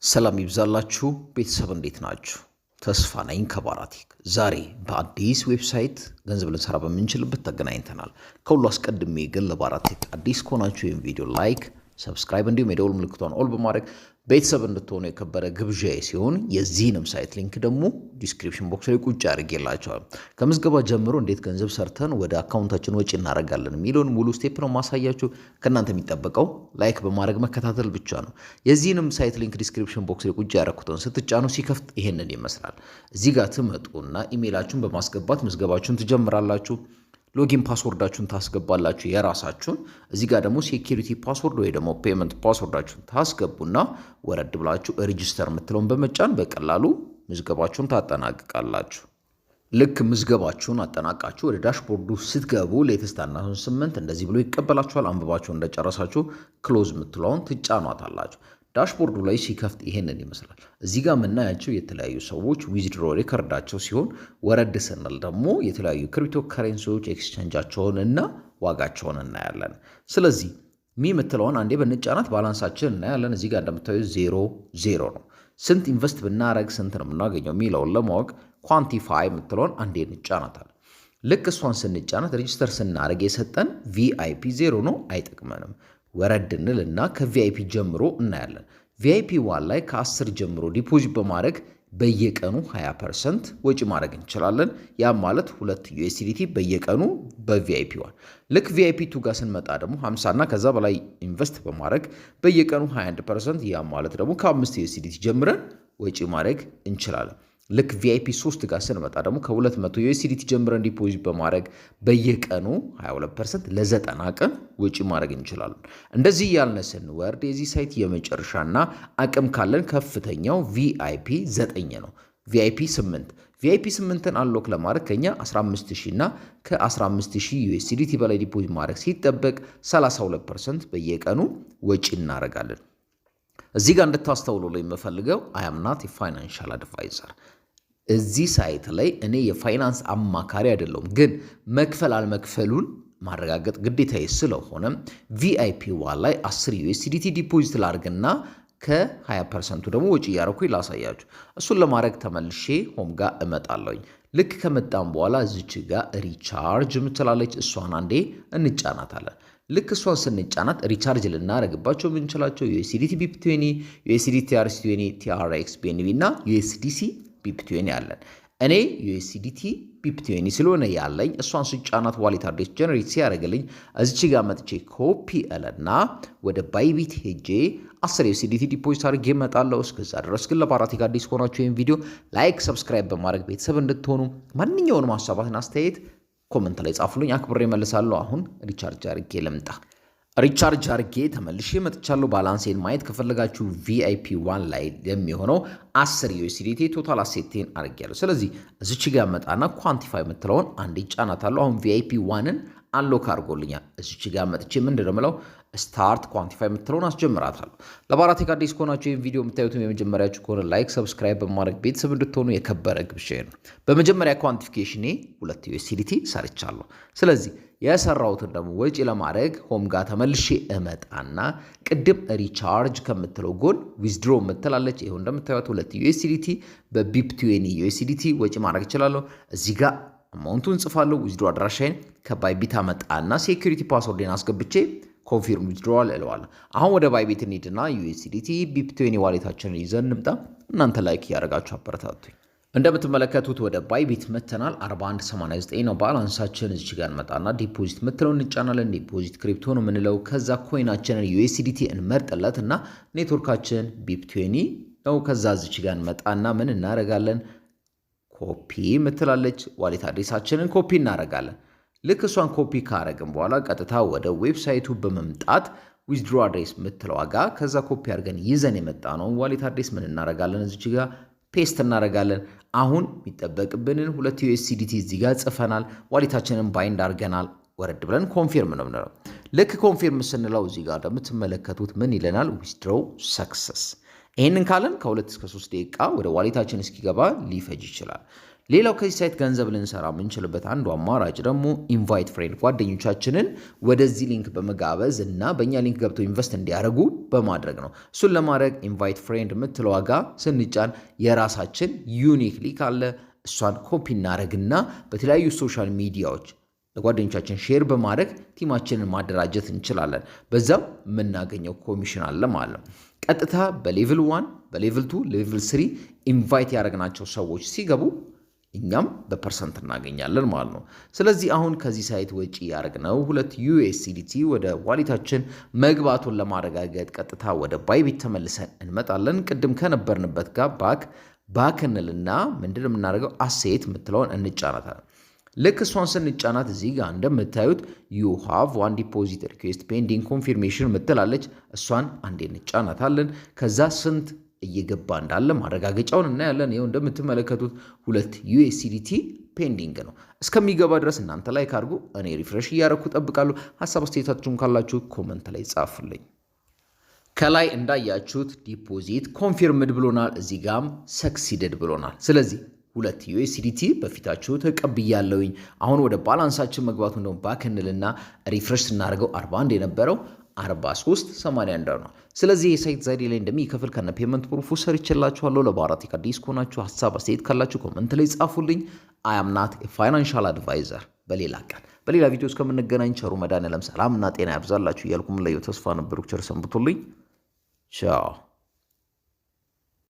ሰላም ይብዛላችሁ ቤተሰብ እንዴት ናችሁ? ተስፋ ነኝ ከባራቴክ። ዛሬ በአዲስ ዌብሳይት ገንዘብ ልንሰራ በምንችልበት ተገናኝተናል። ከሁሉ አስቀድሜ ግን ለባራቴክ አዲስ ከሆናችሁ ይህን ቪዲዮ ላይክ፣ ሰብስክራይብ እንዲሁም የደወል ምልክቷን ኦል በማድረግ ቤተሰብ እንድትሆኑ የከበረ ግብዣዬ ሲሆን የዚህንም ሳይት ሊንክ ደግሞ ዲስክሪፕሽን ቦክስ ላይ ቁጭ አድርጌላችኋለሁ። ከምዝገባ ጀምሮ እንዴት ገንዘብ ሰርተን ወደ አካውንታችን ወጪ እናደርጋለን የሚለውን ሙሉ ስቴፕ ነው ማሳያችሁ። ከእናንተ የሚጠበቀው ላይክ በማድረግ መከታተል ብቻ ነው። የዚህንም ሳይት ሊንክ ዲስክሪፕሽን ቦክስ ላይ ቁጭ ያደረኩትን ስትጫኑ ሲከፍት ይሄንን ይመስላል። እዚህ ጋር ትመጡና ኢሜይላችሁን በማስገባት ምዝገባችሁን ትጀምራላችሁ። ሎጊን ፓስወርዳችሁን ታስገባላችሁ የራሳችሁን። እዚህ ጋር ደግሞ ሴኩሪቲ ፓስወርድ ወይ ደግሞ ፔመንት ፓስወርዳችሁን ታስገቡና ወረድ ብላችሁ ሬጂስተር የምትለውን በመጫን በቀላሉ ምዝገባችሁን ታጠናቅቃላችሁ። ልክ ምዝገባችሁን አጠናቃችሁ ወደ ዳሽቦርዱ ስትገቡ ሌተስት አናውንስመንት እንደዚህ ብሎ ይቀበላችኋል። አንብባችሁ እንደጨረሳችሁ ክሎዝ የምትለውን ትጫኗታላችሁ። ዳሽቦርዱ ላይ ሲከፍት ይሄንን ይመስላል። እዚህ ጋር የምናያቸው የተለያዩ ሰዎች ዊዝድሮ ሪከርዳቸው ሲሆን ወረድ ስንል ደግሞ የተለያዩ ክሪፕቶ ከረንሲዎች ኤክስቼንጃቸውን እና ዋጋቸውን እናያለን። ስለዚህ የምትለውን አንዴ በንጫናት ባላንሳችን እናያለን። እዚህ ጋር እንደምታዩ 0 ነው። ስንት ኢንቨስት ብናረግ ስንት ነው የምናገኘው የሚለውን ለማወቅ ኳንቲፋይ የምትለውን አንዴ እንጫናታለን። ልክ እሷን ስንጫናት ሬጂስተር ስናደርግ የሰጠን ቪአይፒ 0 ነው፣ አይጠቅመንም። ወረድ እንልና ከቪአይፒ ጀምሮ እናያለን። ቪአይፒ 1 ላይ ከ10 ጀምሮ ዲፖዚት በማድረግ በየቀኑ 20% ወጪ ማድረግ እንችላለን። ያም ማለት 2 ዩኤስዲቲ በየቀኑ በቪአይፒ 1። ልክ ቪአይፒ 2 ጋር ስንመጣ ደግሞ 50 እና ከዛ በላይ ኢንቨስት በማድረግ በየቀኑ 21%፣ ያም ማለት ደግሞ ከ5 ዩኤስዲቲ ጀምረን ወጪ ማድረግ እንችላለን። ልክ ቪአይፒ 3 ጋር ስንመጣ ደግሞ ከ200 ዩኤስዲቲ ጀምረን ዲፖዚት በማድረግ በየቀኑ 22% ለ90 ቀን ወጪ ማድረግ እንችላለን። እንደዚህ ያልነ ስንወርድ የዚህ ሳይት የመጨረሻና አቅም ካለን ከፍተኛው ቪአይፒ 9 ነው። ቪአይፒ 8ን አንሎክ ለማድረግ ከኛ 15000 እና ከ15000 ዩኤስዲቲ በላይ ዲፖዚት ማድረግ ሲጠበቅ 32% በየቀኑ ወጪ እናደርጋለን። እዚህ ጋር እንድታስተውሉ ላይ የምፈልገው አይ አም ናት የፋይናንሻል አድቫይዘር። እዚህ ሳይት ላይ እኔ የፋይናንስ አማካሪ አይደለሁም፣ ግን መክፈል አልመክፈሉን ማረጋገጥ ግዴታዬ ስለሆነ ቪአይፒ 1 ላይ 10 ዩኤስዲቲ ዲፖዚት ላድርግና ከ20% ደግሞ ወጪ እያደረኩኝ ላሳያችሁ። እሱን ለማድረግ ተመልሼ ሆም ጋር እመጣለሁኝ። ልክ ከመጣም በኋላ እዚች ጋር ሪቻርጅ የምትላለች እሷን አንዴ እንጫናታለን። ልክ እሷን ስንጫናት ሪቻርጅ ልናደርግባቸው የምንችላቸው ዩኤስዲቲ ቢፕ20፣ ዩኤስዲቲ ቲአርሲ20፣ ቲአርኤክስ ቢኤንቢ እና ዩኤስዲሲ ቢፕ20 ያለን። እኔ ዩኤስዲቲ ቢፕ20 ስለሆነ ያለኝ እሷን ስጫናት ዋሌት አድሬስ ጀነሬት ሲያደርግልኝ እዚች ጋር መጥቼ ኮፒ እልና ወደ ባይቢት ሄጄ 10 ዩኤስዲቲ ዲፖዚት አድርጌ እመጣለሁ። እስከዛ ድረስ ግን ለባራቴክ አዲስ ከሆናችሁ ይህን ቪዲዮ ላይክ፣ ሰብስክራይብ በማድረግ ቤተሰብ እንድትሆኑ ማንኛውንም ሀሳባትን አስተያየት ኮመንት ላይ ጻፉልኝ፣ አክብሬ እመልሳለሁ። አሁን ሪቻርጅ አድርጌ ልምጣ። ሪቻርጅ አድርጌ ተመልሼ መጥቻለሁ። ባላንሴን ማየት ከፈለጋችሁ ቪአይፒ 1 ላይ የሚሆነው 10 ዩኤስዲቲ ቶታል አሴቴን አድርጌያለሁ። ስለዚህ እዚች ጋር መጣና ኳንቲፋይ የምትለውን አንዴ ጫናታለሁ። አሁን ቪአይፒ 1ን አንሎክ አድርጎልኛል። እዚች ጋር መጥቼ ምንድን ነው የምለው ስታርት ኳንቲፋይ የምትለውን አስጀምራታለሁ። ለባራቴክ አዲስ ከሆናችሁ ይህን ቪዲዮ የምታዩትም የመጀመሪያችሁ ከሆነ ላይክ፣ ሰብስክራይብ በማድረግ ቤተሰብ እንድትሆኑ የከበረ ግብዣዬ ነው። በመጀመሪያ ኳንቲፊኬሽኔ 2 ዩኤስዲቲ ሰርቻለሁ። ስለዚህ የሰራሁትን ደግሞ ወጪ ለማድረግ ሆም ጋር ተመልሼ እመጣና ቅድም ሪቻርጅ ከምትለው ጎን ዊዝድሮ የምትላለች። ይኸው እንደምታዩት 2 ዩኤስዲቲ በቢፕ20 ዩኤስዲቲ ወጪ ማድረግ እችላለሁ። እዚህ ጋር አማውንቱን ጽፋለሁ። ዊዝድሮ አድራሻዬን ከባይቢት አመጣና ሴኩሪቲ ፓስወርዴን አስገብቼ ኮንፊርም ዊዝድሮዋል እለዋለሁ። አሁን ወደ ባይቢት እንሂድና ዩኤስዲቲ ቢፕ20 ዋሌታችንን ይዘን እንምጣ። እናንተ ላይክ እያደረጋችሁ አበረታቱኝ። እንደምትመለከቱት ወደ ባይቢት መተናል። 4189 ነው ባላንሳችን። እዚህ ጋር እንመጣና ዲፖዚት ምትለው እንጫናለን። ዲፖዚት ክሪፕቶ ነው የምንለው። ከዛ ኮይናችንን ዩኤስዲቲ እንመርጥለትና ኔትወርካችን ቢፕ20 ነው። ከዛ እዚህ ጋር እንመጣና ምን እናደርጋለን? ኮፒ ምትላለች ዋሌት አድሬሳችንን ኮፒ እናደርጋለን። ልክ እሷን ኮፒ ካረግን በኋላ ቀጥታ ወደ ዌብሳይቱ በመምጣት ዊዝድሮ አድሬስ ምትለው ጋር ከዛ ኮፒ አድርገን ይዘን የመጣ ነው ዋሌት አድሬስ ምን እናደርጋለን? እዚህ ጋር ፔስት እናደርጋለን። አሁን የሚጠበቅብንን 2 ዩኤስዲቲ እዚህ ጋር ጽፈናል። ዋሌታችንን ባይንድ አድርገናል። ወረድ ብለን ኮንፊርም ነው የምንለው። ልክ ኮንፊርም ስንለው እዚህ ጋር እንደምትመለከቱት ምን ይለናል? ዊዝድሮ ሰክሰስ። ይህንን ካለን ከ2 እስከ 3 ደቂቃ ወደ ዋሌታችን እስኪገባ ሊፈጅ ይችላል። ሌላው ከዚህ ሳይት ገንዘብ ልንሰራ የምንችልበት አንዱ አማራጭ ደግሞ ኢንቫይት ፍሬንድ ጓደኞቻችንን ወደዚህ ሊንክ በመጋበዝ እና በእኛ ሊንክ ገብተው ኢንቨስት እንዲያደርጉ በማድረግ ነው። እሱን ለማድረግ ኢንቫይት ፍሬንድ የምትለው ዋጋ ስንጫን የራሳችን ዩኒክ ሊንክ አለ። እሷን ኮፒ እናደርግና በተለያዩ ሶሻል ሚዲያዎች ለጓደኞቻችን ሼር በማድረግ ቲማችንን ማደራጀት እንችላለን። በዛም የምናገኘው ኮሚሽን አለ ማለት ነው። ቀጥታ በሌቭል 1 በሌቭል 2 ሌቭል 3 ኢንቫይት ያደረግናቸው ሰዎች ሲገቡ እኛም በፐርሰንት እናገኛለን ማለት ነው። ስለዚህ አሁን ከዚህ ሳይት ወጪ ያደረግነው 2 USDT ወደ ዋሌታችን መግባቱን ለማረጋገጥ ቀጥታ ወደ ባይቢት ተመልሰን እንመጣለን። ቅድም ከነበርንበት ጋር ባክ እንልና ምንድን የምናደርገው አሴት የምትለውን እንጫናታለን። ልክ እሷን ስንጫናት እዚህ ጋር እንደምታዩት ዩ ሃቭ ዋን ዲፖዚት ሪኩዌስት ፔንዲንግ ኮንፊርሜሽን ምትላለች። እሷን አንዴ እንጫናታለን። ከዛ ስንት እየገባ እንዳለ ማረጋገጫውን እናያለን። ይኸው እንደምትመለከቱት 2 USDT ፔንዲንግ ነው። እስከሚገባ ድረስ እናንተ ላይክ አድርጉ። እኔ ሪፍሬሽ እያደረኩ እጠብቃለሁ። ሀሳብ አስተያየታችሁን ካላችሁ ኮመንት ላይ ጻፉልኝ። ከላይ እንዳያችሁት ዲፖዚት ኮንፊርምድ ብሎናል፣ እዚህ ጋም ሰክሲድድ ብሎናል። ስለዚህ 2 USDT በፊታችሁ ተቀብያለሁኝ። አሁን ወደ ባላንሳችን መግባቱ ነው። ባክ እንልና ሪፍሬሽ ስናደርገው 41 የነበረው 43.81 ነው። ስለዚህ የሳይት ዛሬ ላይ እንደሚከፍል ከነ ፔመንት ፕሩፉ ሰርቼላችኋለሁ። ለባራቴክ አዲስ ከሆናችሁ ሀሳብ አስተያየት ካላችሁ ኮመንት ላይ ጻፉልኝ። አይ አም ናት ፋይናንሻል አድቫይዘር። በሌላ ቀን በሌላ ቪዲዮ እስከምንገናኝ ቸሩ መድኃኔዓለም ሰላምና ጤና ያብዛላችሁ እያልኩ ምን ላይ ተስፋ ነበርኩ። ቸር ሰንብቱልኝ። ቻው